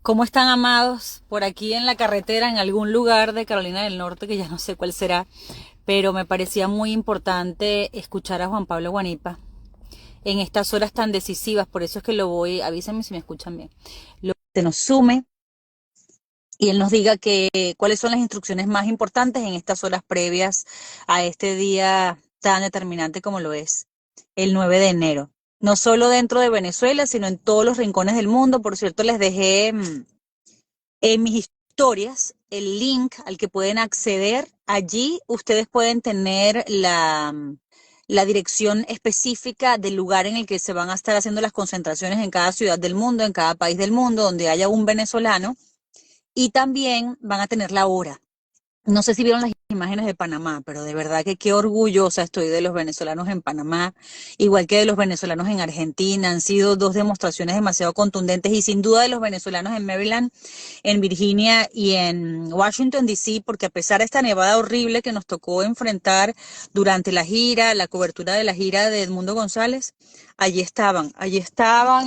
¿Cómo están, amados? Por aquí en la carretera, en algún lugar de Carolina del Norte, que ya no sé cuál será, pero me parecía muy importante escuchar a Juan Pablo Guanipa en estas horas tan decisivas. Por eso es que lo voy, avísenme si me escuchan bien. Se nos sume y él nos diga cuáles son las instrucciones más importantes en estas horas previas a este día tan determinante como lo es el 9 de enero. No solo dentro de Venezuela, sino en todos los rincones del mundo. Por cierto, les dejé en mis historias el link al que pueden acceder. Allí ustedes pueden tener la dirección específica del lugar en el que se van a estar haciendo las concentraciones en cada ciudad del mundo, en cada país del mundo, donde haya un venezolano, y también van a tener la hora. No sé si vieron las imágenes de Panamá, pero de verdad que qué orgullosa estoy de los venezolanos en Panamá, igual que de los venezolanos en Argentina. Han sido dos demostraciones demasiado contundentes y sin duda de los venezolanos en Maryland, en Virginia y en Washington, D.C., porque a pesar de esta nevada horrible que nos tocó enfrentar durante la gira, la cobertura de la gira de Edmundo González, allí estaban,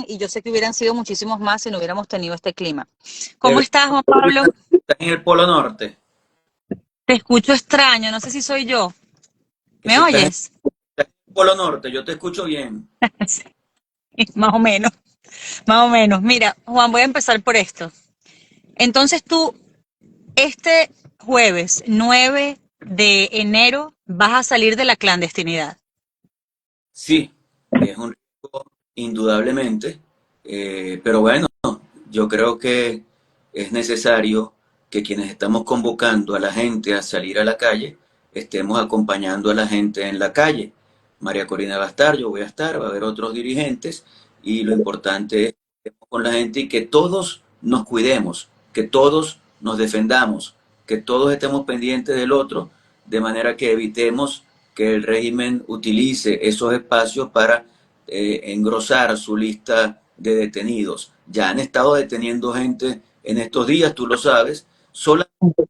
y yo sé que hubieran sido muchísimos más si no hubiéramos tenido este clima. De ¿Cómo verdad, estás, Juan Pablo? estás en el Polo Norte. Te escucho extraño, no sé si soy yo. Que ¿Me si oyes? estás en el Polo Norte, yo te escucho bien. Sí, más o menos, más o menos. Mira, Juan, voy a empezar por esto. Entonces tú, este jueves 9 de enero, vas a salir de la clandestinidad. Sí, es un riesgo indudablemente, pero bueno, yo creo que es necesario que quienes estamos convocando a la gente a salir a la calle, estemos acompañando a la gente en la calle. María Corina va a estar, yo voy a estar, va a haber otros dirigentes y lo importante es que estemos con la gente y que todos nos cuidemos, que todos nos defendamos, que todos estemos pendientes del otro, de manera que evitemos que el régimen utilice esos espacios para engrosar su lista de detenidos. Ya han estado deteniendo gente en estos días, tú lo sabes, solamente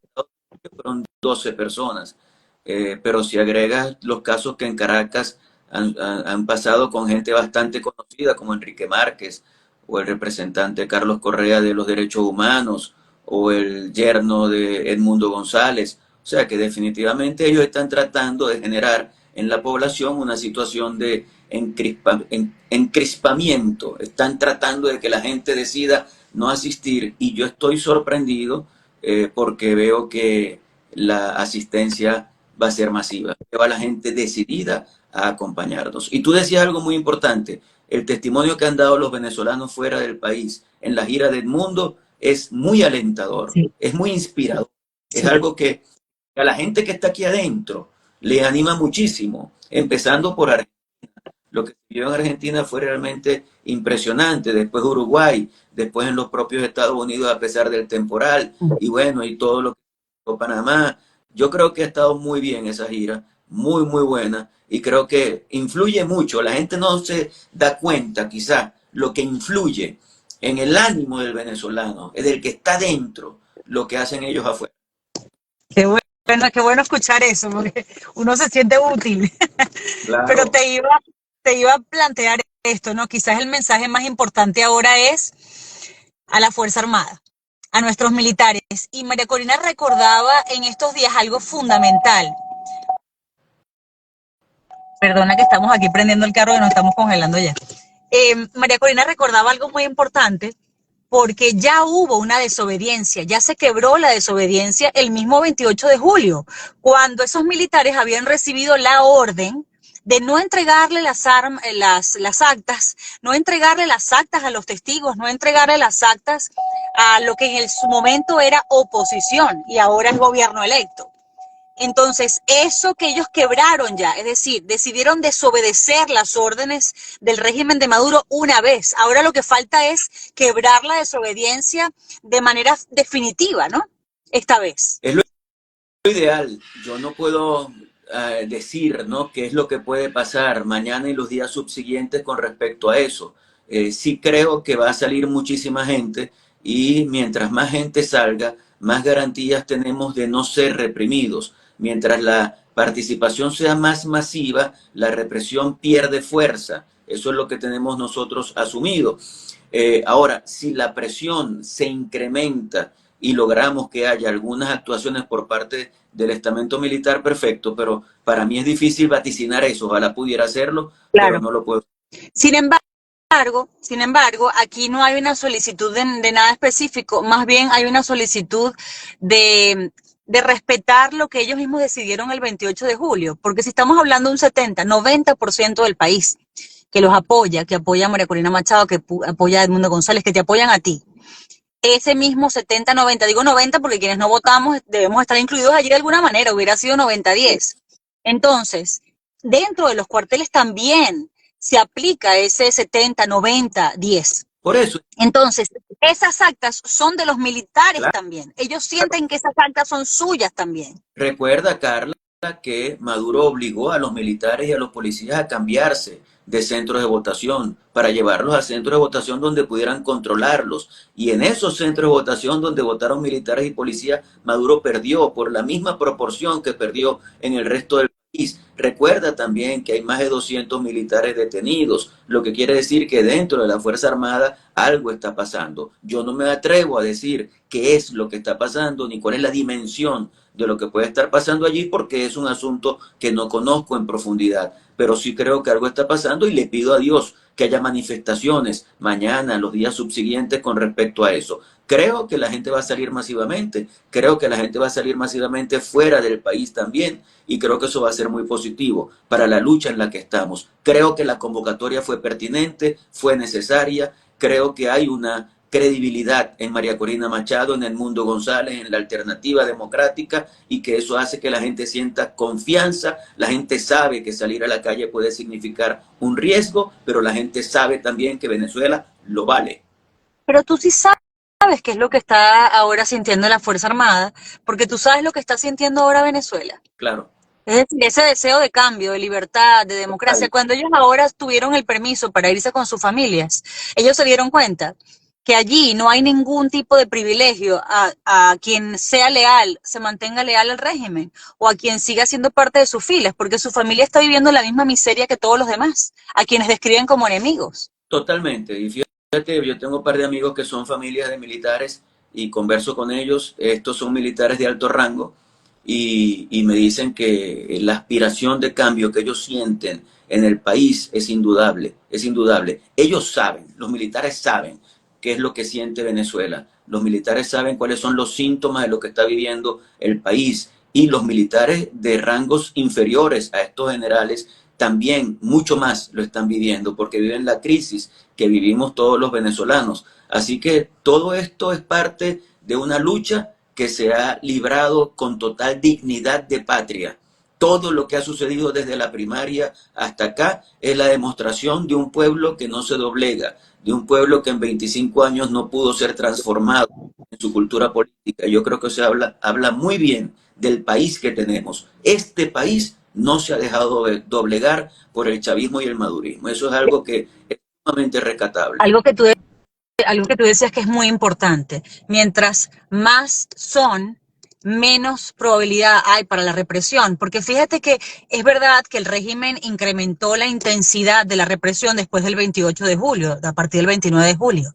fueron 12 personas. Pero si agregas los casos que en Caracas han pasado con gente bastante conocida, como Enrique Márquez, o el representante Carlos Correa de los Derechos Humanos, o el yerno de Edmundo González. O sea que definitivamente ellos están tratando de generar en la población una situación de encrispamiento. Están tratando de que la gente decida no asistir y yo estoy sorprendido porque veo que la asistencia va a ser masiva. Veo a la gente decidida a acompañarnos. Y tú decías algo muy importante, el testimonio que han dado los venezolanos fuera del país en la gira del mundo es muy alentador, Sí, es muy inspirador, es sí. algo que a la gente que está aquí adentro le anima muchísimo, empezando por Argentina. Lo que se vio en Argentina fue realmente impresionante, después Uruguay, después en los propios Estados Unidos a pesar del temporal, y bueno, y todo lo que hizo Panamá. Yo creo que ha estado muy bien esa gira, muy, muy buena, y creo que influye mucho. La gente no se da cuenta, quizás, lo que influye en el ánimo del venezolano, es del que está dentro, lo que hacen ellos afuera. Qué bueno escuchar eso, porque uno se siente útil. Pero Claro. te iba a plantear esto, ¿no? Quizás el mensaje más importante ahora es a la Fuerza Armada, a nuestros militares. Y María Corina recordaba en estos días algo fundamental. Perdona que estamos aquí prendiendo el carro y nos estamos congelando ya. María Corina recordaba algo muy importante porque ya hubo una desobediencia, ya se quebró la desobediencia el mismo 28 de julio, cuando esos militares habían recibido la orden de no entregarle las actas, no entregarle las actas a los testigos, no entregarle las actas a lo que en su momento era oposición y ahora es gobierno electo. Entonces, eso que ellos quebraron ya, es decir, decidieron desobedecer las órdenes del régimen de Maduro una vez. Ahora lo que falta es quebrar la desobediencia de manera definitiva, ¿no? Esta vez. Es lo ideal. Yo no puedo decir, ¿no?, qué es lo que puede pasar mañana y los días subsiguientes con respecto a eso. Sí creo que va a salir muchísima gente y mientras más gente salga, más garantías tenemos de no ser reprimidos. Mientras la participación sea más masiva, la represión pierde fuerza. Eso es lo que tenemos nosotros asumido. Ahora, si la presión se incrementa y logramos que haya algunas actuaciones por parte del estamento militar, perfecto, pero para mí es difícil vaticinar eso. Ojalá pudiera hacerlo, pero Claro. no lo puedo. Sin embargo, aquí no hay una solicitud de nada específico, más bien hay una solicitud de respetar lo que ellos mismos decidieron el 28 de julio, porque si estamos hablando de un 70, 90% del país que los apoya, que apoya a María Corina Machado, que apoya a Edmundo González, que te apoyan a ti, ese mismo 70, 90, digo 90 porque quienes no votamos debemos estar incluidos allí de alguna manera, hubiera sido 90, 10. Entonces, dentro de los cuarteles también se aplica ese 70, 90, 10. Por eso, Entonces, esas actas son de los militares claro. también. Ellos sienten que esas actas son suyas también. Recuerda, Carla, que Maduro obligó a los militares y a los policías a cambiarse de centros de votación para llevarlos a centros de votación donde pudieran controlarlos. Y en esos centros de votación donde votaron militares y policías, Maduro perdió por la misma proporción que perdió en el resto del país. Recuerda también que hay más de 200 militares detenidos, lo que quiere decir que dentro de la Fuerza Armada algo está pasando. Yo no me atrevo a decir qué es lo que está pasando ni cuál es la dimensión de lo que puede estar pasando allí porque es un asunto que no conozco en profundidad, pero sí creo que algo está pasando y le pido a Dios que haya manifestaciones mañana, los días subsiguientes con respecto a eso. Creo que la gente va a salir masivamente, creo que la gente va a salir masivamente fuera del país también y creo que eso va a ser muy positivo para la lucha en la que estamos. Creo que la convocatoria fue pertinente, fue necesaria, creo que hay una credibilidad en María Corina Machado, en Edmundo González, en la alternativa democrática y que eso hace que la gente sienta confianza, la gente sabe que salir a la calle puede significar un riesgo, pero la gente sabe también que Venezuela lo vale. Pero tú sí sabes qué es lo que está ahora sintiendo la Fuerza Armada, porque tú sabes lo que está sintiendo ahora Venezuela. Claro, Es decir, ese deseo de cambio, de libertad, de democracia, total, cuando ellos ahora tuvieron el permiso para irse con sus familias, ellos se dieron cuenta que allí no hay ningún tipo de privilegio a quien sea leal, se mantenga leal al régimen, o a quien siga siendo parte de sus filas, porque su familia está viviendo la misma miseria que todos los demás, a quienes describen como enemigos. totalmente. Y fíjate, yo tengo un par de amigos que son familias de militares y converso con ellos, estos son militares de alto rango y me dicen que la aspiración de cambio que ellos sienten en el país es indudable, es indudable. Ellos saben, los militares saben qué es lo que siente Venezuela, los militares saben cuáles son los síntomas de lo que está viviendo el país y los militares de rangos inferiores a estos generales también mucho más lo están viviendo porque viven la crisis que vivimos todos los venezolanos. Así que todo esto es parte de una lucha que se ha librado con total dignidad de patria. Todo lo que ha sucedido desde la primaria hasta acá es la demostración de un pueblo que no se doblega, de un pueblo que en 25 años no pudo ser transformado en su cultura política. Yo creo que se habla muy bien del país que tenemos. Este país no se ha dejado doblegar por el chavismo y el madurismo. Eso es algo que es sumamente recatable. Algo que tú algo que tú decías que es muy importante. Mientras más son, menos probabilidad hay para la represión. Porque fíjate que es verdad que el régimen incrementó la intensidad de la represión después del 28 de julio, a partir del 29 de julio.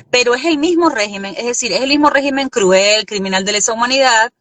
Pero es el mismo régimen, es decir, es el mismo régimen cruel, criminal de lesa humanidad,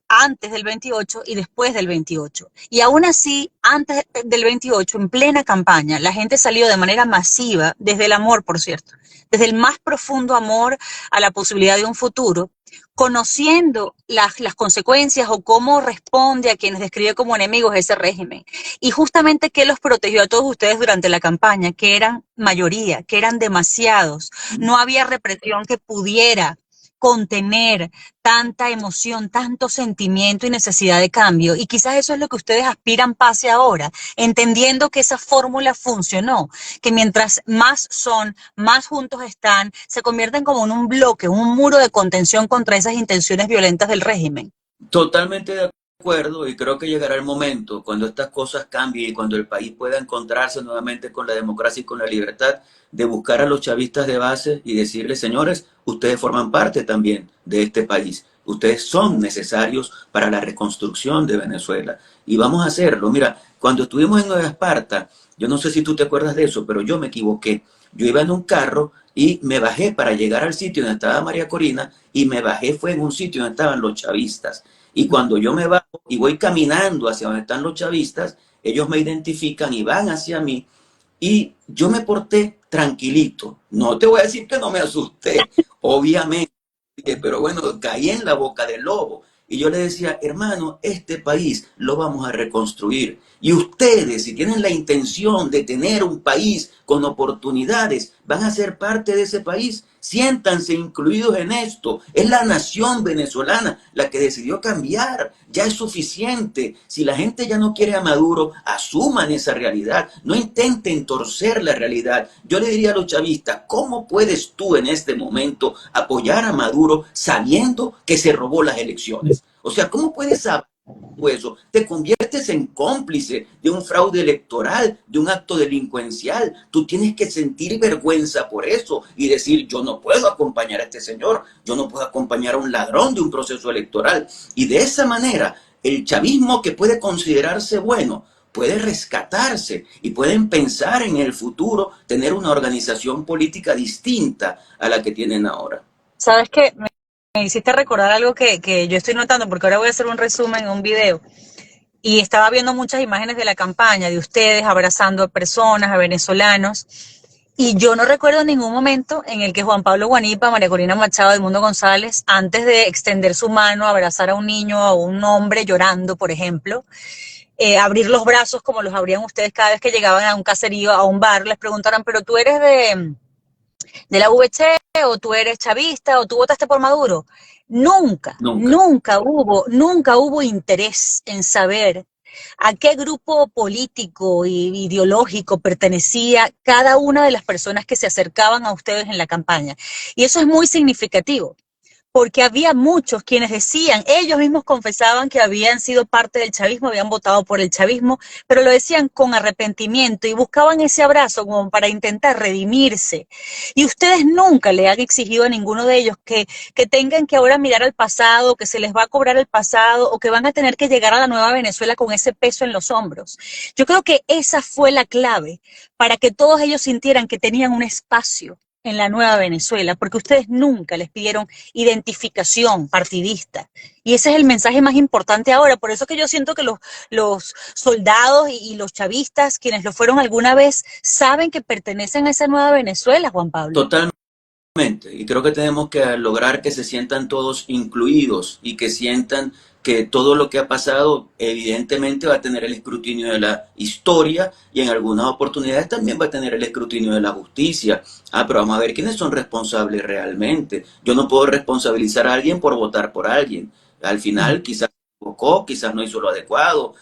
antes del 28 y después del 28. Y aún así, antes del 28, en plena campaña, la gente salió de manera masiva, desde el amor, por cierto, desde el más profundo amor a la posibilidad de un futuro, conociendo las consecuencias o cómo responde a quienes describe como enemigos ese régimen. Y justamente qué los protegió a todos ustedes durante la campaña, que eran mayoría, que eran demasiados. No había represión que pudiera contener tanta emoción, tanto sentimiento y necesidad de cambio. Y quizás eso es lo que ustedes aspiran pase ahora, entendiendo que esa fórmula funcionó, que mientras más son, más juntos están, se convierten como en un bloque, un muro de contención contra esas intenciones violentas del régimen. Totalmente de acuerdo y creo que llegará el momento cuando estas cosas cambien y cuando el país pueda encontrarse nuevamente con la democracia y con la libertad de buscar a los chavistas de base y decirles, señores, ustedes forman parte también de este país Ustedes son necesarios para la reconstrucción de Venezuela. Y vamos a hacerlo. Mira, cuando estuvimos en Nueva Esparta, yo no sé si tú te acuerdas de eso, pero yo me equivoqué. Yo iba en un carro y me bajé para llegar al sitio donde estaba María Corina y me bajé fue en un sitio donde estaban los chavistas. Y cuando yo me bajo y voy caminando hacia donde están los chavistas, ellos me identifican y van hacia mí y yo me porté tranquilito. No te voy a decir que no me asusté, obviamente, pero bueno, caí en la boca del lobo. Y yo le decía, hermano, este país lo vamos a reconstruir. Y ustedes, si tienen la intención de tener un país con oportunidades, van a ser parte de ese país. Siéntanse incluidos en esto. Es la nación venezolana la que decidió cambiar. Ya es suficiente. Si la gente ya no quiere a Maduro, asuman esa realidad. No intenten torcer la realidad. Yo le diría a los chavistas, ¿cómo puedes tú en este momento apoyar a Maduro sabiendo que se robó las elecciones? O sea, ¿cómo puedes saber eso? Te conviertes en cómplice de un fraude electoral, de un acto delincuencial. Tú tienes que sentir vergüenza por eso y decir, yo no puedo acompañar a este señor, yo no puedo acompañar a un ladrón de un proceso electoral. Y de esa manera, el chavismo que puede considerarse bueno, puede rescatarse y pueden pensar en el futuro, tener una organización política distinta a la que tienen ahora. ¿Sabes qué? Me hiciste recordar algo que yo estoy notando, porque ahora voy a hacer un resumen en un video. Y estaba viendo muchas imágenes de la campaña, de ustedes abrazando a personas, a venezolanos. Y yo no recuerdo ningún momento en el que Juan Pablo Guanipa, María Corina Machado, Edmundo González, antes de extender su mano, abrazar a un niño, a un hombre llorando, por ejemplo, abrir los brazos como los abrían ustedes cada vez que llegaban a un caserío, a un bar, les preguntaran, pero tú eres de la VC o tú eres chavista o tú votaste por Maduro. Nunca, Nunca. nunca hubo interés en saber a qué grupo político e ideológico pertenecía cada una de las personas que se acercaban a ustedes en la campaña. Y eso es muy significativo, porque había muchos quienes decían, ellos mismos confesaban que habían sido parte del chavismo, habían votado por el chavismo, pero lo decían con arrepentimiento y buscaban ese abrazo como para intentar redimirse. Y ustedes nunca le han exigido a ninguno de ellos que tengan que ahora mirar al pasado, que se les va a cobrar el pasado o que van a tener que llegar a la nueva Venezuela con ese peso en los hombros. Yo creo que esa fue la clave para que todos ellos sintieran que tenían un espacio en la nueva Venezuela, porque ustedes nunca les pidieron identificación partidista. Y ese es el mensaje más importante ahora. Por eso que yo siento que los soldados y los chavistas, quienes lo fueron alguna vez, saben que pertenecen a esa nueva Venezuela, Juan Pablo. Totalmente. Y creo que tenemos que lograr que se sientan todos incluidos y que sientan que todo lo que ha pasado evidentemente va a tener el escrutinio de la historia y en algunas oportunidades también va a tener el escrutinio de la justicia. Ah, pero vamos a ver quiénes son responsables realmente. Yo no puedo responsabilizar a alguien por votar por alguien. Al final quizás se equivocó, quizás no hizo lo adecuado,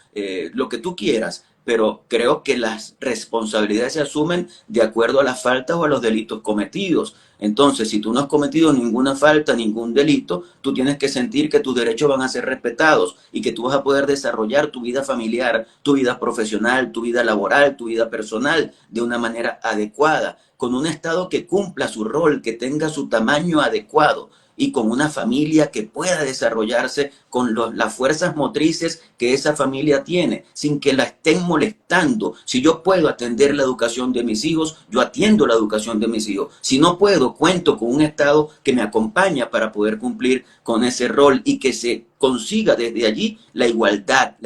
lo que tú quieras, pero creo que las responsabilidades se asumen de acuerdo a las faltas o a los delitos cometidos. Entonces, si tú no has cometido ninguna falta, ningún delito, tú tienes que sentir que tus derechos van a ser respetados y que tú vas a poder desarrollar tu vida familiar, tu vida profesional, tu vida laboral, tu vida personal de una manera adecuada, con un Estado que cumpla su rol, que tenga su tamaño adecuado y con una familia que pueda desarrollarse con las fuerzas motrices que esa familia tiene, sin que la estén molestando. Si yo puedo atender la educación de mis hijos, yo atiendo la educación de mis hijos. Si no puedo, cuento con un Estado que me acompaña para poder cumplir con ese rol y que se consiga desde allí la igualdad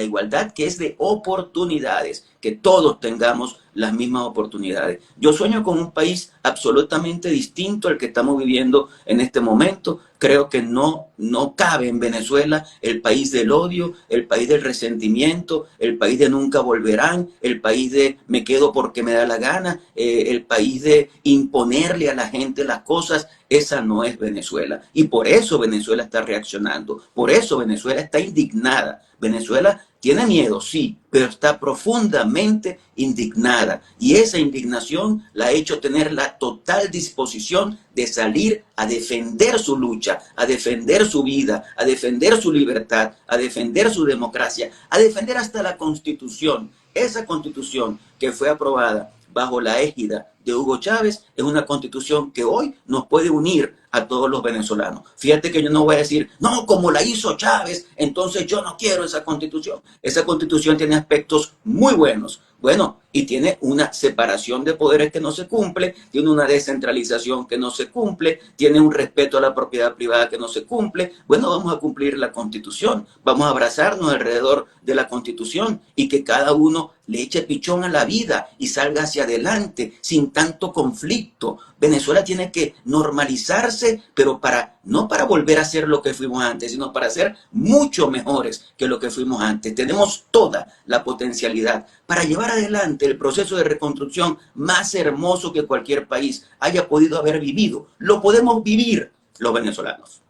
que es de oportunidades, que todos tengamos las mismas oportunidades. Yo sueño con un país absolutamente distinto al que estamos viviendo en este momento. Creo que no cabe en Venezuela el país del odio, el país del resentimiento, el país de nunca volverán, el país de me quedo porque me da la gana, el país de imponerle a la gente las cosas. Esa no es Venezuela. Y por eso Venezuela está reaccionando. Por eso Venezuela está indignada. Venezuela tiene miedo, sí, pero está profundamente indignada. Y esa indignación la ha hecho tener la total disposición de salir a defender su lucha, a defender su vida, a defender su libertad, a defender su democracia, a defender hasta la Constitución. Esa Constitución que fue aprobada bajo la égida de Hugo Chávez, es una constitución que hoy nos puede unir a todos los venezolanos. Fíjate que yo no voy a decir, no, como la hizo Chávez, entonces yo no quiero esa constitución. Esa constitución tiene aspectos muy buenos. Bueno, y tiene una separación de poderes que no se cumple, tiene una descentralización que no se cumple, tiene un respeto a la propiedad privada que no se cumple. Bueno, vamos a cumplir la Constitución, vamos a abrazarnos alrededor de la Constitución y que cada uno le eche pichón a la vida y salga hacia adelante sin tanto conflicto. Venezuela tiene que normalizarse, pero no para volver a ser lo que fuimos antes, sino para ser mucho mejores que lo que fuimos antes. Tenemos toda la potencialidad para llevar adelante el proceso de reconstrucción más hermoso que cualquier país haya podido haber vivido. Lo podemos vivir los venezolanos.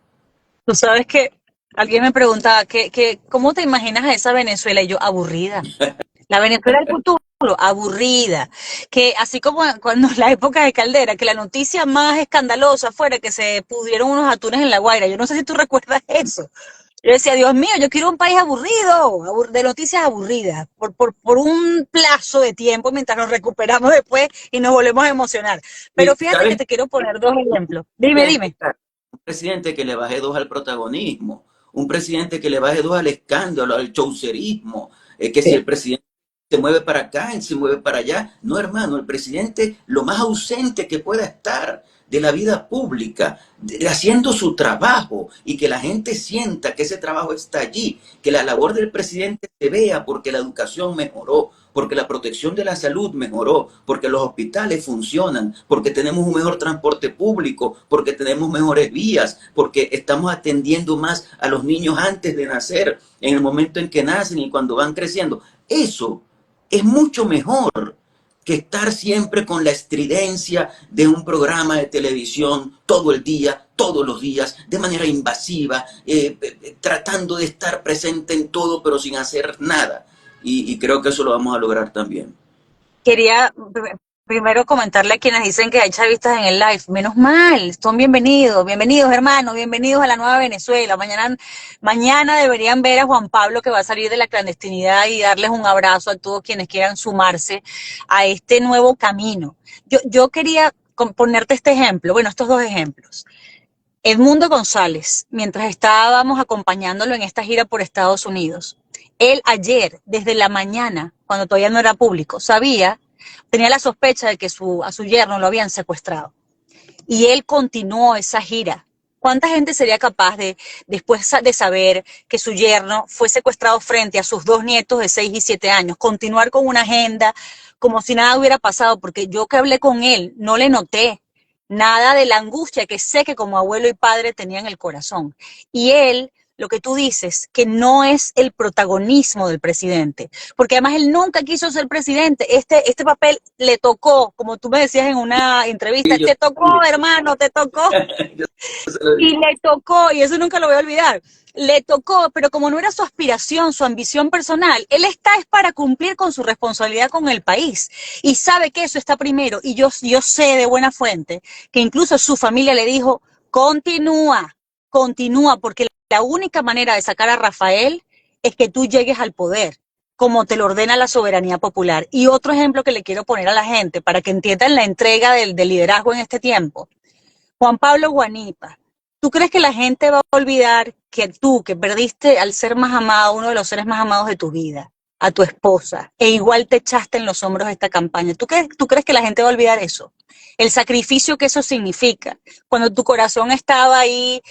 Tú sabes que alguien me preguntaba, ¿cómo te imaginas a esa Venezuela? Y yo, aburrida. La Venezuela del futuro, aburrida. Que así como cuando en la época de Caldera, que la noticia más escandalosa fuera que se pudrieron unos atunes en La Guaira. Yo no sé si tú recuerdas eso. Yo decía, Dios mío, yo quiero un país aburrido, de noticias aburridas, por un plazo de tiempo mientras nos recuperamos después y nos volvemos a emocionar. Pero fíjate que te quiero poner dos ejemplos. Dime. Un presidente que le baje dos al protagonismo, un presidente que le baje dos al escándalo, al chaucerismo, que si el presidente se mueve para acá, él se mueve para allá. No, hermano, el presidente lo más ausente que pueda estar de la vida pública, haciendo su trabajo y que la gente sienta que ese trabajo está allí, que la labor del presidente se vea porque la educación mejoró, porque la protección de la salud mejoró, porque los hospitales funcionan, porque tenemos un mejor transporte público, porque tenemos mejores vías, porque estamos atendiendo más a los niños antes de nacer, en el momento en que nacen y cuando van creciendo. Eso es mucho mejor que estar siempre con la estridencia de un programa de televisión todo el día, todos los días, de manera invasiva, tratando de estar presente en todo pero sin hacer nada. Y creo que eso lo vamos a lograr también. Quería primero comentarle a quienes dicen que hay chavistas en el live. Menos mal, son bienvenidos hermanos, bienvenidos a la nueva Venezuela. Mañana deberían ver a Juan Pablo que va a salir de la clandestinidad y darles un abrazo a todos quienes quieran sumarse a este nuevo camino. Yo quería ponerte este ejemplo, bueno, estos dos ejemplos. Edmundo González, mientras estábamos acompañándolo en esta gira por Estados Unidos, él ayer, desde la mañana, cuando todavía no era público, tenía la sospecha de que a su yerno lo habían secuestrado. Y él continuó esa gira. ¿Cuánta gente sería capaz de, después de saber que su yerno fue secuestrado frente a sus dos nietos de 6 y 7 años, continuar con una agenda como si nada hubiera pasado? Porque yo que hablé con él, no le noté nada de la angustia que sé que como abuelo y padre tenía en el corazón. Y él, lo que tú dices, que no es el protagonismo del presidente, porque además él nunca quiso ser presidente. Este papel le tocó, como tú me decías en una entrevista, Y yo, te tocó, hermano, te tocó. yo se lo Y digo. le tocó, y eso nunca lo voy a olvidar, le tocó, pero como no era su aspiración, su ambición personal, él es para cumplir con su responsabilidad con el país y sabe que eso está primero. Y yo sé de buena fuente que incluso su familia le dijo, continúa, porque la única manera de sacar a Rafael es que tú llegues al poder, como te lo ordena la soberanía popular. Y otro ejemplo que le quiero poner a la gente para que entiendan la entrega del liderazgo en este tiempo. Juan Pablo Guanipa, ¿tú crees que la gente va a olvidar que tú, que perdiste al ser más amado, uno de los seres más amados de tu vida, a tu esposa, e igual te echaste en los hombros de esta campaña? ¿Tú crees que la gente va a olvidar eso? El sacrificio que eso significa. Cuando tu corazón estaba ahí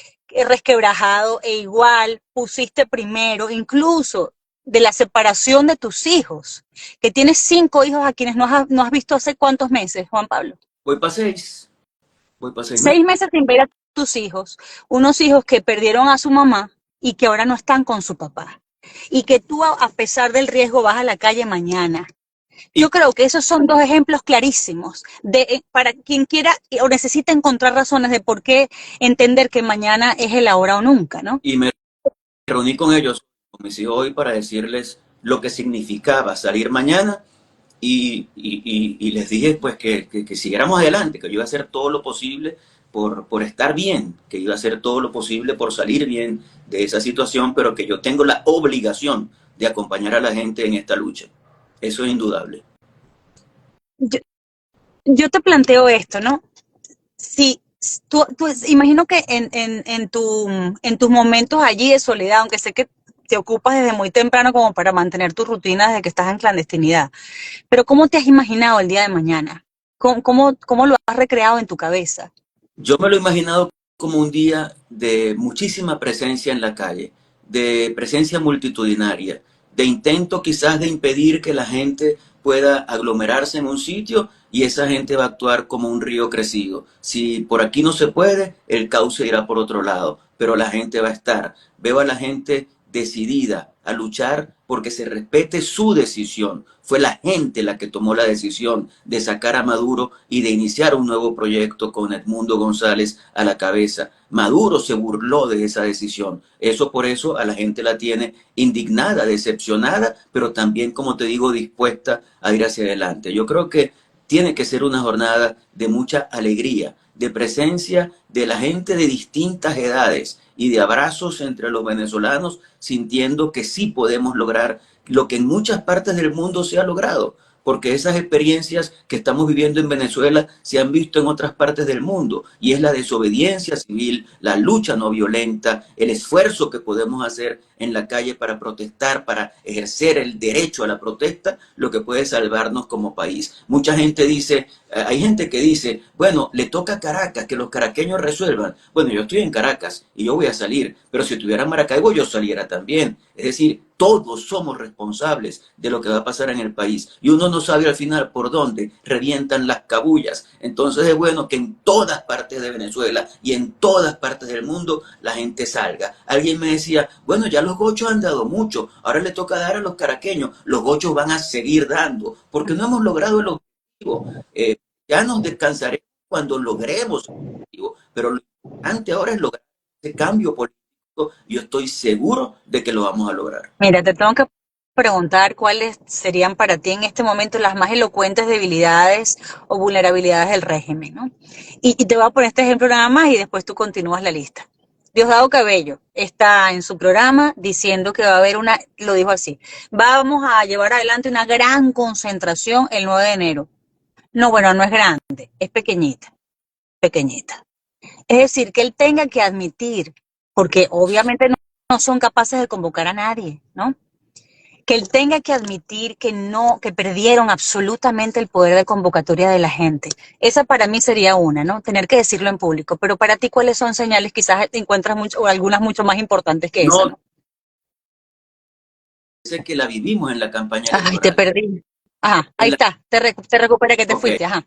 resquebrajado e igual pusiste primero, incluso de la separación de tus hijos, que tienes 5 hijos a quienes no has visto hace cuántos meses, Juan Pablo. Voy para seis. Voy para 6 meses. 6 meses sin ver a tus hijos, unos hijos que perdieron a su mamá y que ahora no están con su papá. Y que tú, a pesar del riesgo, vas a la calle mañana. Yo Y, creo que esos son dos ejemplos clarísimos para quien quiera o necesita encontrar razones de por qué entender que mañana es el ahora o nunca, ¿no? y me reuní con ellos, con mis hijos hoy, para decirles lo que significaba salir mañana y les dije pues que siguiéramos adelante, que yo iba a hacer todo lo posible por estar bien, que iba a hacer todo lo posible por salir bien de esa situación, pero que yo tengo la obligación de acompañar a la gente en esta lucha. Eso es indudable. Yo, Yo te planteo esto, ¿no? Si tú imagino que en tus momentos allí de soledad, aunque sé que te ocupas desde muy temprano como para mantener tu rutina desde que estás en clandestinidad, pero ¿cómo te has imaginado el día de mañana? ¿Cómo lo has recreado en tu cabeza? Yo me lo he imaginado como un día de muchísima presencia en la calle, de presencia multitudinaria, de intento quizás de impedir que la gente pueda aglomerarse en un sitio y esa gente va a actuar como un río crecido. Si por aquí no se puede, el cauce irá por otro lado, pero la gente va a estar. Veo a la gente decidida a luchar porque se respete su decisión. Fue la gente la que tomó la decisión de sacar a Maduro y de iniciar un nuevo proyecto con Edmundo González a la cabeza. Maduro se burló de esa decisión. Eso por eso a la gente la tiene indignada, decepcionada, pero también, como te digo, dispuesta a ir hacia adelante. Yo creo que tiene que ser una jornada de mucha alegría, de presencia de la gente de distintas edades y de abrazos entre los venezolanos, sintiendo que sí podemos lograr lo que en muchas partes del mundo se ha logrado, porque esas experiencias que estamos viviendo en Venezuela se han visto en otras partes del mundo, y es la desobediencia civil, la lucha no violenta, el esfuerzo que podemos hacer en la calle para protestar, para ejercer el derecho a la protesta, lo que puede salvarnos como país. Mucha gente dice, hay gente que dice, bueno, le toca a Caracas, que los caraqueños resuelvan. Bueno, yo estoy en Caracas y yo voy a salir, pero si estuviera en Maracaibo yo saliera también. Es decir, todos somos responsables de lo que va a pasar en el país y uno no sabe al final por dónde revientan las cabullas. Entonces es bueno que en todas partes de Venezuela y en todas partes del mundo la gente salga. Alguien me decía, bueno, ya los gochos han dado mucho, ahora le toca dar a los caraqueños. Los gochos van a seguir dando porque no hemos logrado el objetivo. Ya nos descansaremos cuando logremos el objetivo, pero lo importante ahora es lograr ese cambio político. Yo estoy seguro de que lo vamos a lograr. Mira, te tengo que preguntar cuáles serían para ti en este momento las más elocuentes debilidades o vulnerabilidades del régimen, ¿no? Y te voy a poner este ejemplo nada más y después tú continúas la lista. Diosdado Cabello está en su programa diciendo que va a haber una, lo dijo así, vamos a llevar adelante una gran concentración el 9 de enero. No, bueno, no es grande, es pequeñita, pequeñita. Es decir, que él tenga que admitir, porque obviamente no son capaces de convocar a nadie, ¿no? Que él tenga que admitir que no, que perdieron absolutamente el poder de convocatoria de la gente. Esa para mí sería una, ¿no? Tener que decirlo en público. Pero para ti, ¿cuáles son señales? Quizás te encuentras mucho, o algunas mucho más importantes que esa, No ¿no? sé que la vivimos en la campaña Ay, te electoral. perdí. Ajá, ahí En la, está, te recuperé que te ok, fuiste, ajá.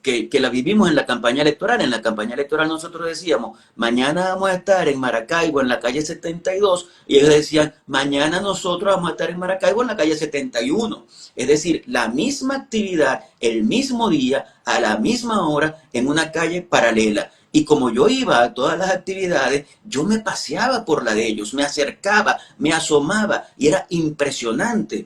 que la vivimos en la campaña electoral. En la campaña electoral nosotros decíamos, mañana vamos a estar en Maracaibo, en la calle 72, y ellos decían, mañana nosotros vamos a estar en Maracaibo, en la calle 71. Es decir, la misma actividad, el mismo día, a la misma hora, en una calle paralela. Y como yo iba a todas las actividades, yo me paseaba por la de ellos, me acercaba, me asomaba y era impresionante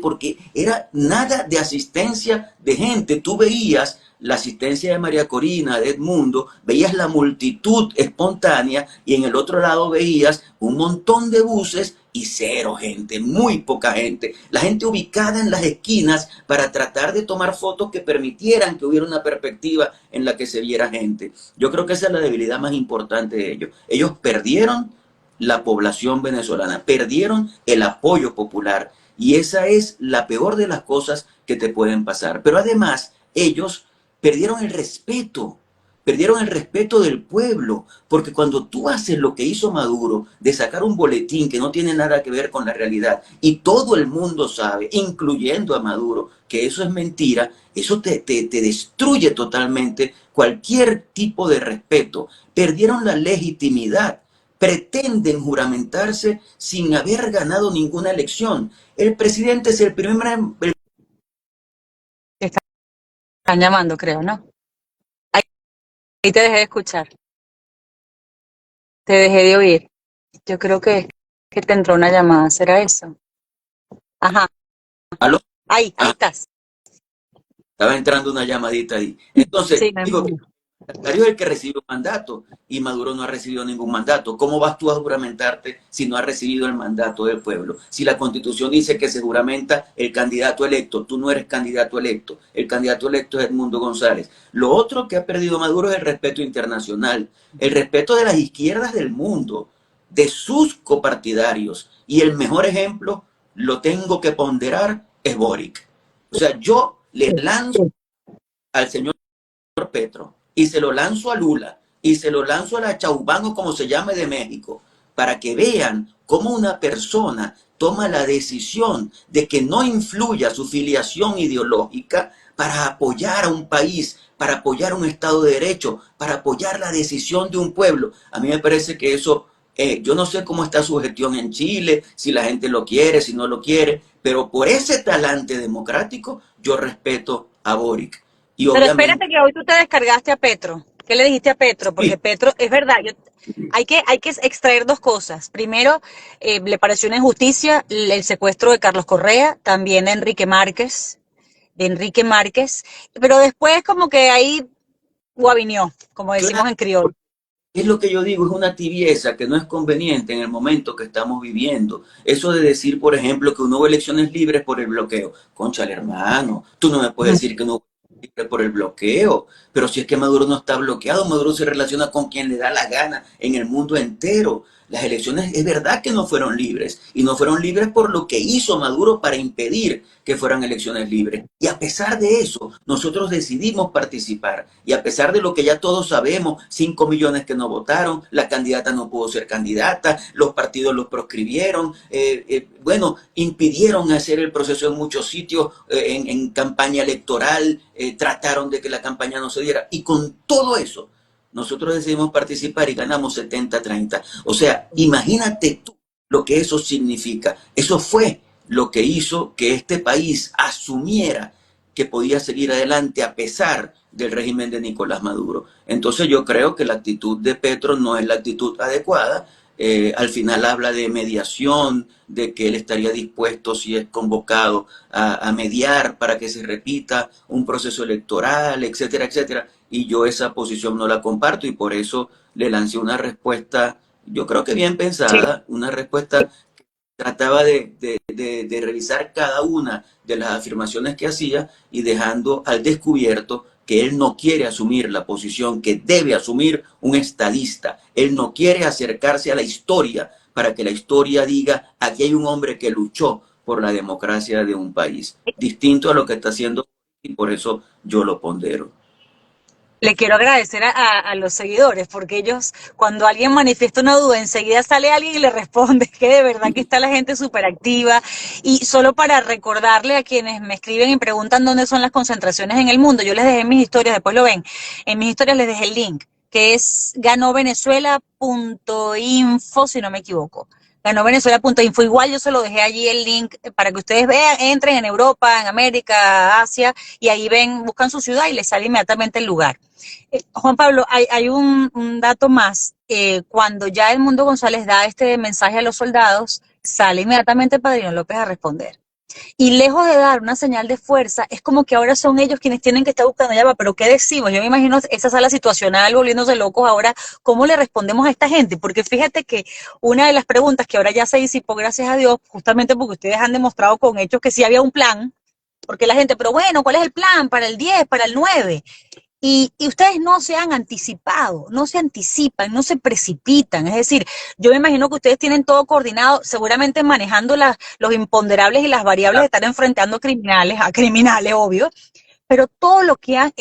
porque era nada de asistencia de gente. Tú veías la asistencia de María Corina, de Edmundo, veías la multitud espontánea y en el otro lado veías un montón de buses y cero gente, muy poca gente. La gente ubicada en las esquinas para tratar de tomar fotos que permitieran que hubiera una perspectiva en la que se viera gente. Yo creo que esa es la debilidad más importante de ellos. Ellos perdieron la población venezolana, perdieron el apoyo popular y esa es la peor de las cosas que te pueden pasar. Pero además, ellos perdieron el respeto del pueblo, porque cuando tú haces lo que hizo Maduro, de sacar un boletín que no tiene nada que ver con la realidad, y todo el mundo sabe, incluyendo a Maduro, que eso es mentira, eso te destruye totalmente cualquier tipo de respeto. Perdieron la legitimidad, pretenden juramentarse sin haber ganado ninguna elección. El presidente es el Te están llamando, creo, ¿no? Ahí te dejé de escuchar, te dejé de oír. Yo creo que te entró una llamada, ¿será eso? Ajá, ¿Aló? ahí Ah, estás. estaba entrando una llamadita ahí. Entonces, Sí, me digo que imagino. es el que recibe un mandato y Maduro no ha recibido ningún mandato. ¿Cómo vas tú a juramentarte si no has recibido el mandato del pueblo? Si la Constitución dice que se juramenta el candidato electo, tú no eres candidato electo. El candidato electo es Edmundo González. Lo otro que ha perdido Maduro es el respeto internacional, el respeto de las izquierdas del mundo, de sus copartidarios. Y el mejor ejemplo, lo tengo que ponderar, es Boric. O sea, yo le lanzo al señor Petro y se lo lanzo a Lula y se lo lanzo a la Chaubán o como se llame de México, para que vean cómo una persona toma la decisión de que no influya su filiación ideológica para apoyar a un país, para apoyar un Estado de Derecho, para apoyar la decisión de un pueblo. A mí me parece que eso, yo no sé cómo está su gestión en Chile, si la gente lo quiere, si no lo quiere, pero por ese talante democrático yo respeto a Boric. Y Pero obviamente, espérate que hoy tú te descargaste a Petro. ¿Qué le dijiste a Petro? Porque sí, Petro, es verdad, hay que extraer dos cosas. Primero, le pareció una injusticia el secuestro de Carlos Correa, también de Enrique Márquez, pero después como que ahí guabinió, como claro, decimos en criollo. es lo que yo digo, es una tibieza que no es conveniente en el momento que estamos viviendo. Eso de decir, por ejemplo, que no hubo elecciones libres por el bloqueo. Cónchale, hermano, tú no me puedes decir que no hubo elecciones libres por el bloqueo. Pero si es que Maduro no está bloqueado, Maduro se relaciona con quien le da la gana en el mundo entero. Las elecciones es verdad que no fueron libres y no fueron libres por lo que hizo Maduro para impedir que fueran elecciones libres. Y a pesar de eso, nosotros decidimos participar. Y a pesar de lo que ya todos sabemos, 5 millones que no votaron, la candidata no pudo ser candidata, los partidos los proscribieron, bueno, impidieron hacer el proceso en muchos sitios, en campaña electoral, trataron de que la campaña no se diera. Y con todo eso, nosotros decidimos participar y ganamos 70-30. O sea, imagínate tú lo que eso significa. Eso fue lo que hizo que este país asumiera que podía seguir adelante a pesar del régimen de Nicolás Maduro. Entonces yo creo que la actitud de Petro no es la actitud adecuada. Al final habla de mediación, de que él estaría dispuesto, si es convocado, a mediar para que se repita un proceso electoral, etcétera, etcétera. Y yo esa posición no la comparto y por eso le lancé una respuesta, yo creo que bien Sí. pensada, una respuesta que trataba de revisar cada una de las afirmaciones que hacía y dejando al descubierto que él no quiere asumir la posición que debe asumir un estadista. Él no quiere acercarse a la historia para que la historia diga, aquí hay un hombre que luchó por la democracia de un país, distinto a lo que está haciendo y por eso yo lo pondero. Le quiero agradecer a los seguidores, porque ellos, cuando alguien manifiesta una duda, enseguida sale alguien y le responde, que de verdad que está la gente súper activa. Y solo para recordarle a quienes me escriben y preguntan dónde son las concentraciones en el mundo, yo les dejé en mis historias, después lo ven, en mis historias les dejé el link, que es ganovenezuela.info, si no me equivoco. Ganovenezuela.info. Igual yo se lo dejé allí el link para que ustedes vean, entren en Europa, en América, Asia, y ahí ven, buscan su ciudad y les sale inmediatamente el lugar. Juan Pablo, hay un dato más. Cuando ya Edmundo González da este mensaje a los soldados, sale inmediatamente el Padrino López a responder. Y lejos de dar una señal de fuerza, es como que ahora son ellos quienes tienen que estar buscando, ya va, pero ¿qué decimos? Yo me imagino esa sala situacional volviéndose locos ahora, ¿cómo le respondemos a esta gente? Porque fíjate que una de las preguntas que ahora ya se disipó, gracias a Dios, justamente porque ustedes han demostrado con hechos que sí había un plan, porque la gente, pero bueno, ¿cuál es el plan para el 10, para el 9? Y ustedes no se han anticipado, no se anticipan, no se precipitan. Es decir, yo me imagino que ustedes tienen todo coordinado, seguramente manejando los imponderables y las variables de estar enfrentando a criminales, obvio, pero todo lo que a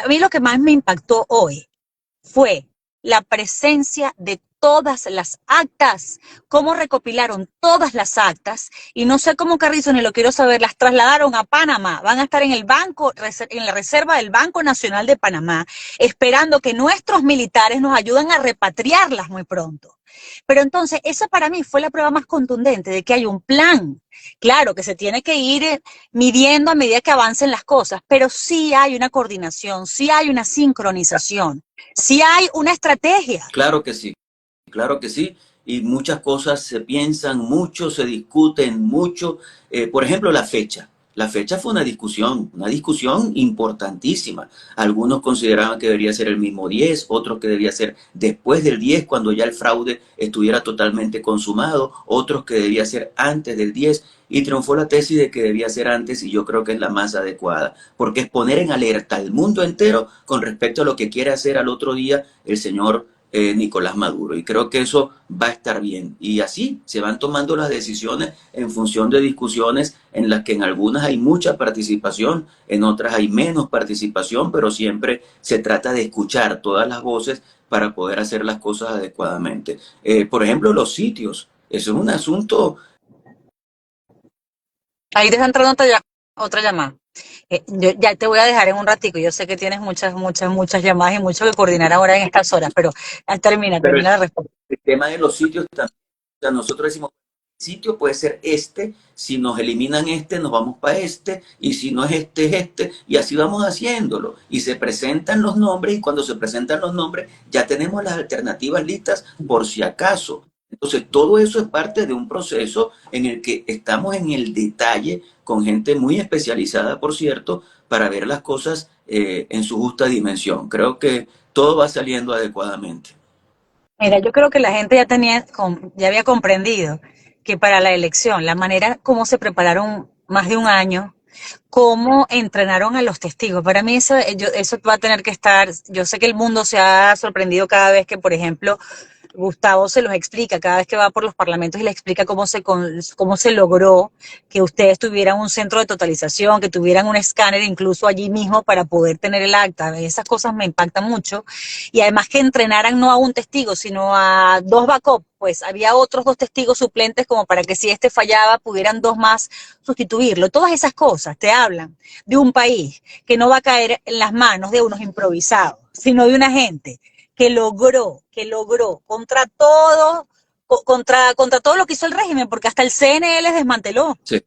mí lo que más me impactó hoy fue la presencia de todas las actas, cómo recopilaron todas las actas, y no sé cómo Carrizo, ni lo quiero saber, las trasladaron a Panamá, van a estar en el banco, en la reserva del Banco Nacional de Panamá, esperando que nuestros militares nos ayuden a repatriarlas muy pronto. Pero entonces, esa para mí fue la prueba más contundente de que hay un plan. Claro, que se tiene que ir midiendo a medida que avancen las cosas, pero sí hay una coordinación, sí hay una sincronización, sí hay una estrategia. Claro que sí, claro que sí. Y muchas cosas se piensan mucho, se discuten mucho. Por ejemplo, la fecha. La fecha fue una discusión importantísima. Algunos consideraban que debería ser el mismo 10, otros que debía ser después del 10, cuando ya el fraude estuviera totalmente consumado, otros que debía ser antes del 10, y triunfó la tesis de que debía ser antes, y yo creo que es la más adecuada, porque es poner en alerta al mundo entero con respecto a lo que quiere hacer al otro día el señor Nicolás Maduro. Y creo que eso va a estar bien. Y así se van tomando las decisiones en función de discusiones en las que en algunas hay mucha participación, en otras hay menos participación, pero siempre se trata de escuchar todas las voces para poder hacer las cosas adecuadamente. Por ejemplo, los sitios. Eso es un asunto. Ahí te está entrando otra llamada. Yo ya te voy a dejar en un ratico. Yo sé que tienes muchas llamadas y mucho que coordinar ahora en estas horas, pero Pero termina la respuesta. el tema de los sitios también. O sea, nosotros decimos, el sitio puede ser este, si nos eliminan este, nos vamos para este, y si no es este, y así vamos haciéndolo. Y se presentan los nombres, y cuando se presentan los nombres, ya tenemos las alternativas listas por si acaso. Entonces, todo eso es parte de un proceso en el que estamos en el detalle, con gente muy especializada, por cierto, para ver las cosas en su justa dimensión. Creo que todo va saliendo adecuadamente. Mira, yo creo que la gente ya había comprendido que para la elección, la manera como se prepararon más de un año, cómo entrenaron a los testigos. Para mí eso va a tener que estar, yo sé que el mundo se ha sorprendido cada vez que, por ejemplo, Gustavo se los explica cada vez que va por los parlamentos y le explica cómo se logró que ustedes tuvieran un centro de totalización, que tuvieran un escáner incluso allí mismo para poder tener el acta. Esas cosas me impactan mucho. Y además que entrenaran no a un testigo, sino a dos backup. Pues había otros dos testigos suplentes como para que si este fallaba pudieran dos más sustituirlo. Todas esas cosas te hablan de un país que no va a caer en las manos de unos improvisados, sino de una gente que logró contra todo lo que hizo el régimen, porque hasta el CNE les desmanteló Sí.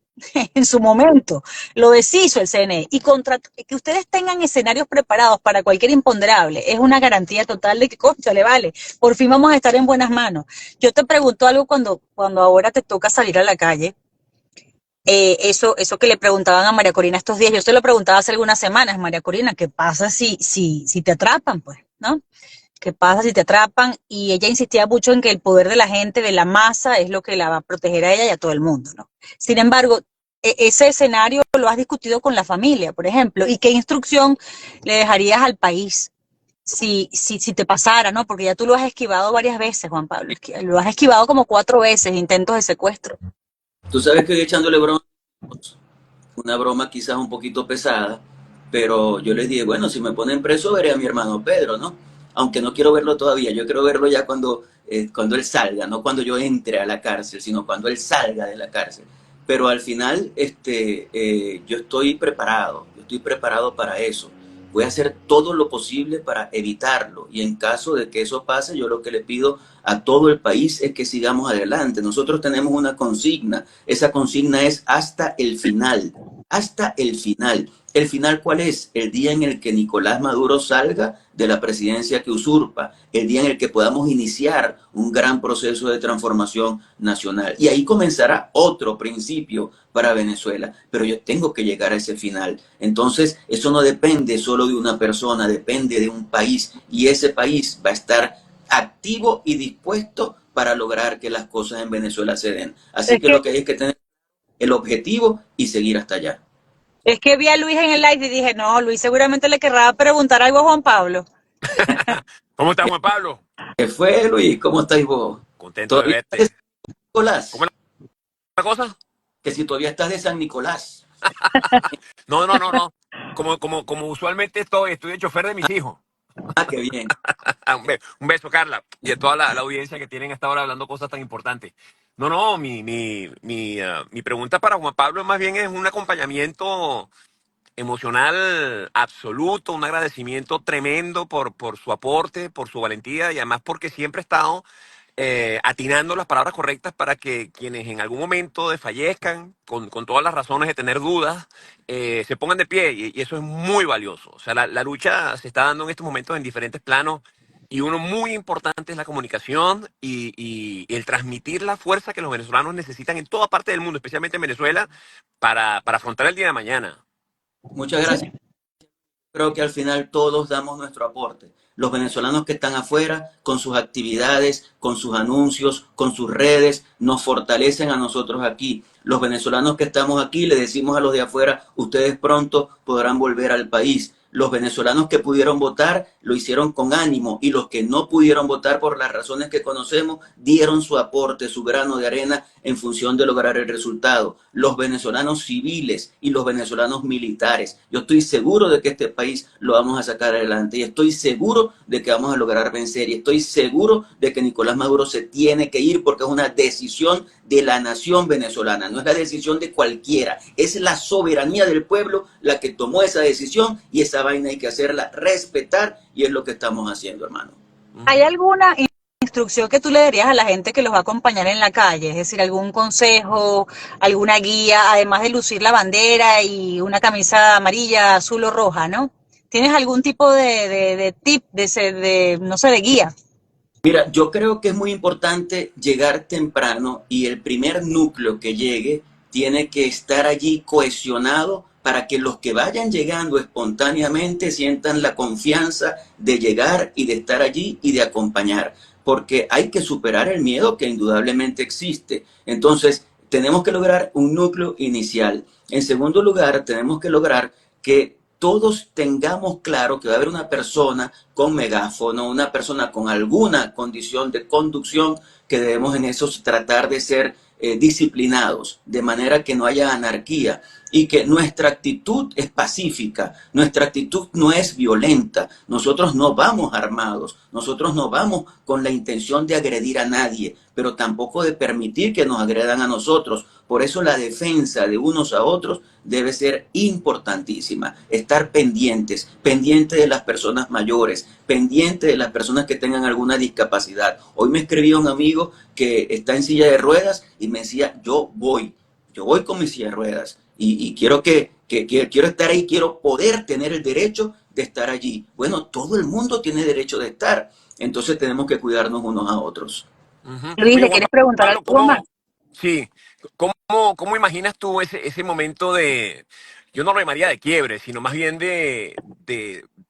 en su momento, lo deshizo el CNE, y que ustedes tengan escenarios preparados para cualquier imponderable, es una garantía total de que, concha, le vale, por fin vamos a estar en buenas manos. Yo te pregunto algo cuando ahora te toca salir a la calle, eso que le preguntaban a María Corina estos días, yo se lo preguntaba hace algunas semanas, María Corina, ¿qué pasa si te atrapan, pues, ¿no? ¿Qué pasa si te atrapan? Y ella insistía mucho en que el poder de la gente, de la masa, es lo que la va a proteger a ella y a todo el mundo, ¿no? Sin embargo, ese escenario lo has discutido con la familia, por ejemplo, y qué instrucción le dejarías al país si te pasara, ¿no? Porque ya tú lo has esquivado varias veces, Juan Pablo, lo has esquivado como 4 veces, intentos de secuestro. Tú sabes que echándole broma, una broma quizás un poquito pesada, pero yo les dije, bueno, si me ponen preso veré a mi hermano Pedro, ¿no? Aunque no quiero verlo todavía, yo quiero verlo ya cuando él salga, no cuando yo entre a la cárcel, sino cuando él salga de la cárcel. Pero al final, yo estoy preparado para eso. Voy a hacer todo lo posible para evitarlo y en caso de que eso pase, yo lo que le pido a todo el país es que sigamos adelante. Nosotros tenemos una consigna, esa consigna es hasta el final, hasta el final. ¿El final cuál es? El día en el que Nicolás Maduro salga de la presidencia que usurpa, el día en el que podamos iniciar un gran proceso de transformación nacional. Y ahí comenzará otro principio para Venezuela, pero yo tengo que llegar a ese final. Entonces, eso no depende solo de una persona, depende de un país y ese país va a estar activo y dispuesto para lograr que las cosas en Venezuela se den. Así Es que que, lo que hay es que tener el objetivo y seguir hasta allá. es que vi a Luis en el live y dije, no, Luis seguramente le querrá preguntar algo a Juan Pablo. ¿Cómo está Juan Pablo? ¿Qué fue, Luis? ¿Cómo estáis vos? Contento de ¿Todavía estás de verte. San Nicolás? ¿Cómo es la cosa? Que si todavía estás de San Nicolás. No, no, no, no. Como usualmente estoy de chofer de mis hijos. Ah, qué bien. Un beso, Carla, y a toda la audiencia que tienen hasta ahora hablando cosas tan importantes. No, no, mi pregunta para Juan Pablo más bien es un acompañamiento emocional absoluto, un agradecimiento tremendo por su aporte, por su valentía y además porque siempre ha estado atinando las palabras correctas para que quienes en algún momento desfallezcan, con todas las razones de tener dudas, se pongan de pie y eso es muy valioso. O sea, la lucha se está dando en estos momentos en diferentes planos Y uno muy importante es la comunicación y el transmitir la fuerza que los venezolanos necesitan en toda parte del mundo, especialmente en Venezuela, para afrontar el día de mañana. Muchas Sí. gracias. Creo que al final todos damos nuestro aporte. Los venezolanos que están afuera, con sus actividades, con sus anuncios, con sus redes, nos fortalecen a nosotros aquí. Los venezolanos que estamos aquí le decimos a los de afuera, ustedes pronto podrán volver al país. Los venezolanos que pudieron votar lo hicieron con ánimo y los que no pudieron votar por las razones que conocemos dieron su aporte, su grano de arena en función de lograr el resultado. Los venezolanos civiles y los venezolanos militares. Yo estoy seguro de que este país lo vamos a sacar adelante y estoy seguro de que vamos a lograr vencer y estoy seguro de que Nicolás Maduro se tiene que ir porque es una decisión de la nación venezolana, no es la decisión de cualquiera, es la soberanía del pueblo la que tomó esa decisión y esa vaina hay que hacerla respetar y es lo que estamos haciendo, hermano. ¿Hay alguna instrucción que tú le darías a la gente que los va a acompañar en la calle? Es decir, algún consejo, alguna guía, además de lucir la bandera y una camisa amarilla, azul o roja, ¿no? ¿Tienes algún tipo de tip, no sé, de guía? Mira, yo creo que es muy importante llegar temprano y el primer núcleo que llegue tiene que estar allí cohesionado para que los que vayan llegando espontáneamente sientan la confianza de llegar y de estar allí y de acompañar, porque hay que superar el miedo que indudablemente existe. Entonces, tenemos que lograr un núcleo inicial. En segundo lugar, tenemos que lograr que todos tengamos claro que va a haber una persona con megáfono, una persona con alguna condición de conducción, que debemos en eso tratar de ser disciplinados, de manera que no haya anarquía y que nuestra actitud es pacífica, nuestra actitud no es violenta, nosotros no vamos armados, nosotros no vamos con la intención de agredir a nadie, pero tampoco de permitir que nos agredan a nosotros. Por eso la defensa de unos a otros debe ser importantísima. Estar pendientes, pendientes de las personas mayores, pendientes de las personas que tengan alguna discapacidad. Hoy me escribía un amigo que está en silla de ruedas y me decía, yo voy con mi silla de ruedas y quiero quiero estar ahí, quiero poder tener el derecho de estar allí. Bueno, todo el mundo tiene derecho de estar, entonces tenemos que cuidarnos unos a otros. Luis, Oye, ¿le Juan quieres preguntar Pablo, algo más? sí, cómo imaginas tú ese momento de, yo no lo llamaría de quiebre, sino más bien de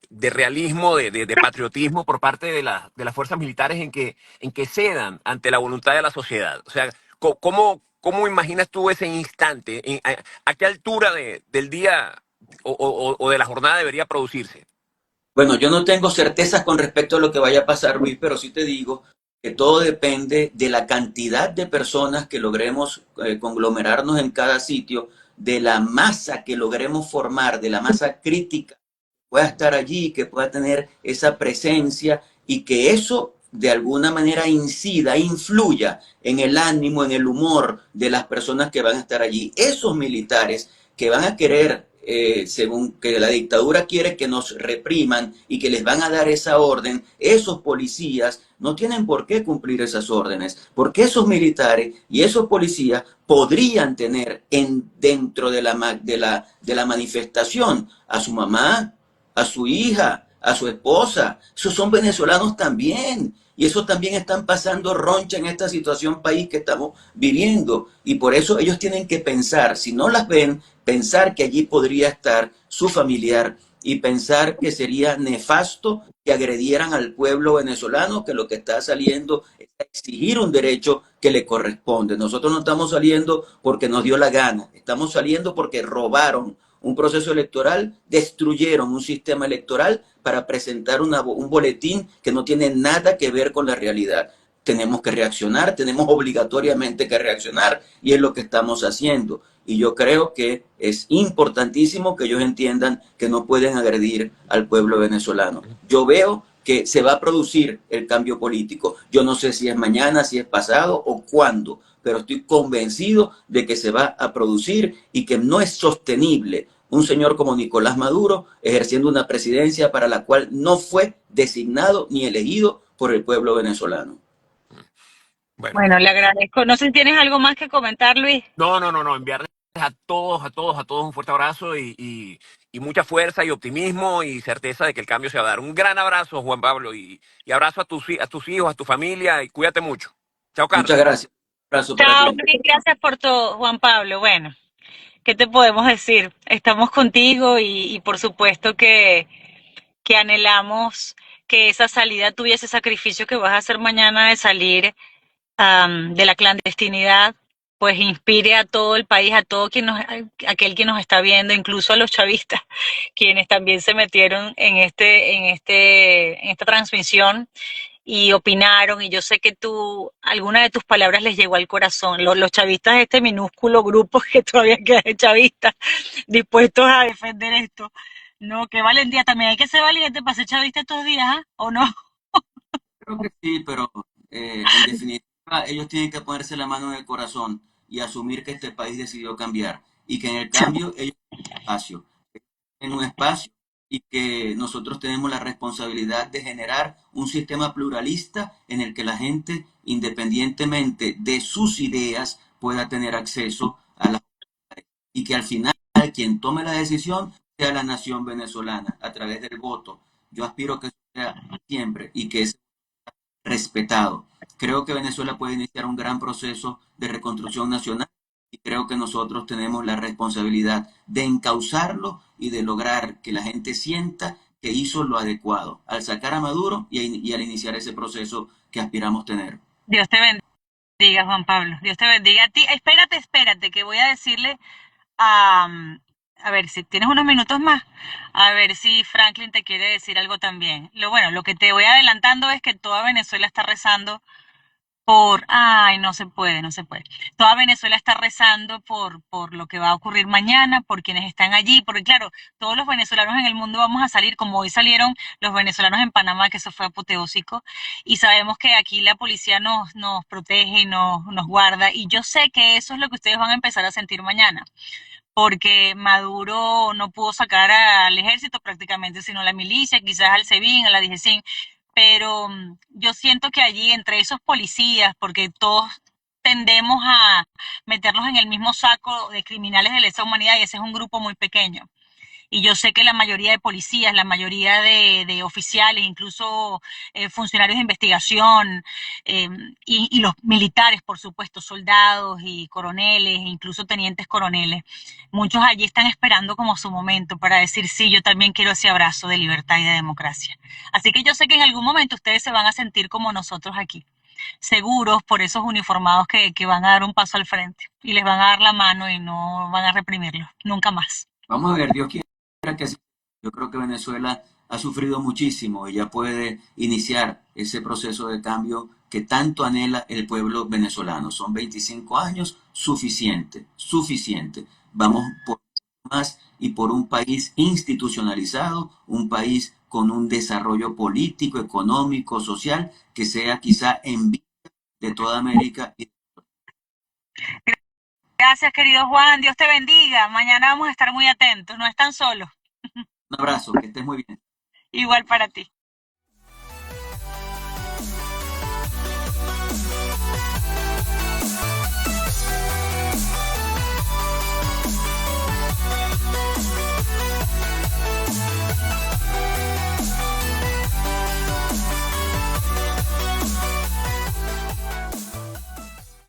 realismo, de patriotismo por parte de las fuerzas militares en que cedan ante la voluntad de la sociedad? O sea, ¿cómo imaginas tú ese instante? ¿A qué altura del día o de la jornada debería producirse? Bueno, yo no tengo certezas con respecto a lo que vaya a pasar, Luis, pero sí te digo que todo depende de la cantidad de personas que logremos conglomerarnos en cada sitio, de la masa que logremos formar, de la masa crítica que pueda estar allí, que pueda tener esa presencia y que eso de alguna manera incida, influya en el ánimo, en el humor de las personas que van a estar allí. Esos militares que van a querer según que la dictadura quiere que nos repriman y que les van a dar esa orden, esos policías no tienen por qué cumplir esas órdenes, porque esos militares y esos policías podrían tener dentro de la manifestación a su mamá, a su hija, a su esposa. Esos son venezolanos también. Y eso también están pasando roncha en esta situación país que estamos viviendo. Y por eso ellos tienen que pensar, si no las ven, pensar que allí podría estar su familiar y pensar que sería nefasto que agredieran al pueblo venezolano, que lo que está saliendo es exigir un derecho que le corresponde. Nosotros no estamos saliendo porque nos dio la gana, estamos saliendo porque robaron un proceso electoral, destruyeron un sistema electoral para presentar un boletín que no tiene nada que ver con la realidad. Tenemos que reaccionar, tenemos obligatoriamente que reaccionar y es lo que estamos haciendo. Y yo creo que es importantísimo que ellos entiendan que no pueden agredir al pueblo venezolano. Yo veo que se va a producir el cambio político. Yo no sé si es mañana, si es pasado o cuándo, pero estoy convencido de que se va a producir y que no es sostenible un señor como Nicolás Maduro ejerciendo una presidencia para la cual no fue designado ni elegido por el pueblo venezolano. Bueno, Bueno, le agradezco. No sé si tienes algo más que comentar, Luis. no, enviarle a todos un fuerte abrazo y mucha fuerza y optimismo y certeza de que el cambio se va a dar. Un gran abrazo, Juan Pablo, y abrazo a tus hijos, a tu familia y cuídate mucho. Chao, Muchas Carla. gracias. Un abrazo para Chao, ti. mil gracias por todo, Juan Pablo. Bueno, ¿qué te podemos decir? Estamos contigo y por supuesto que anhelamos que esa salida tuya, ese sacrificio que vas a hacer mañana de salir de la clandestinidad, pues inspire a todo el país, a todo aquel que nos está viendo, incluso a los chavistas, quienes también se metieron en esta transmisión y opinaron, y yo sé que alguna de tus palabras les llegó al corazón. Los chavistas, este minúsculo grupo que todavía queda de chavistas, dispuestos a defender esto. No, qué valentía, también hay que ser valiente para ser chavista estos días, ¿ah? ¿O no? Creo que sí, pero en definitiva ellos tienen que ponerse la mano en el corazón y asumir que este país decidió cambiar y que en el cambio ellos espacio, en un espacio y que nosotros tenemos la responsabilidad de generar un sistema pluralista en el que la gente, independientemente de sus ideas, pueda tener acceso a las y que al final quien tome la decisión sea la nación venezolana a través del voto. Yo aspiro a que eso sea siempre y que es respetado. Creo que Venezuela puede iniciar un gran proceso de reconstrucción nacional y creo que nosotros tenemos la responsabilidad de encauzarlo y de lograr que la gente sienta que hizo lo adecuado al sacar a Maduro y al iniciar ese proceso que aspiramos tener. Dios te bendiga, Juan Pablo. Dios te bendiga a ti. Espérate, que voy a decirle a, a ver si tienes unos minutos más, a ver si Franklin te quiere decir algo también. Lo que te voy adelantando es que toda Venezuela está rezando ay, no se puede. Toda Venezuela está rezando por lo que va a ocurrir mañana, por quienes están allí, porque claro, todos los venezolanos en el mundo vamos a salir, como hoy salieron los venezolanos en Panamá, que eso fue apoteósico, y sabemos que aquí la policía nos protege y nos guarda, y yo sé que eso es lo que ustedes van a empezar a sentir mañana, porque Maduro no pudo sacar al ejército prácticamente, sino a la milicia, quizás al SEBIN, a la DGCIN, pero yo siento que allí entre esos policías, porque todos tendemos a meterlos en el mismo saco de criminales de lesa humanidad y ese es un grupo muy pequeño. Y yo sé que la mayoría de policías, la mayoría de oficiales, incluso funcionarios de investigación eh, y los militares, por supuesto, soldados y coroneles, incluso tenientes coroneles, muchos allí están esperando como su momento para decir, sí, yo también quiero ese abrazo de libertad y de democracia. Así que yo sé que en algún momento ustedes se van a sentir como nosotros aquí, seguros por esos uniformados que van a dar un paso al frente y les van a dar la mano y no van a reprimirlos, nunca más. Vamos a ver, Dios quiera que así. Yo creo que Venezuela ha sufrido muchísimo y ya puede iniciar ese proceso de cambio que tanto anhela el pueblo venezolano. Son 25 años, suficiente, suficiente. Vamos por más y por un país institucionalizado, un país con un desarrollo político, económico, social, que sea quizá envidia de toda América. Gracias, querido Juan. Dios te bendiga. Mañana vamos a estar muy atentos. No están solos. Un abrazo, que estés muy bien. Igual para ti.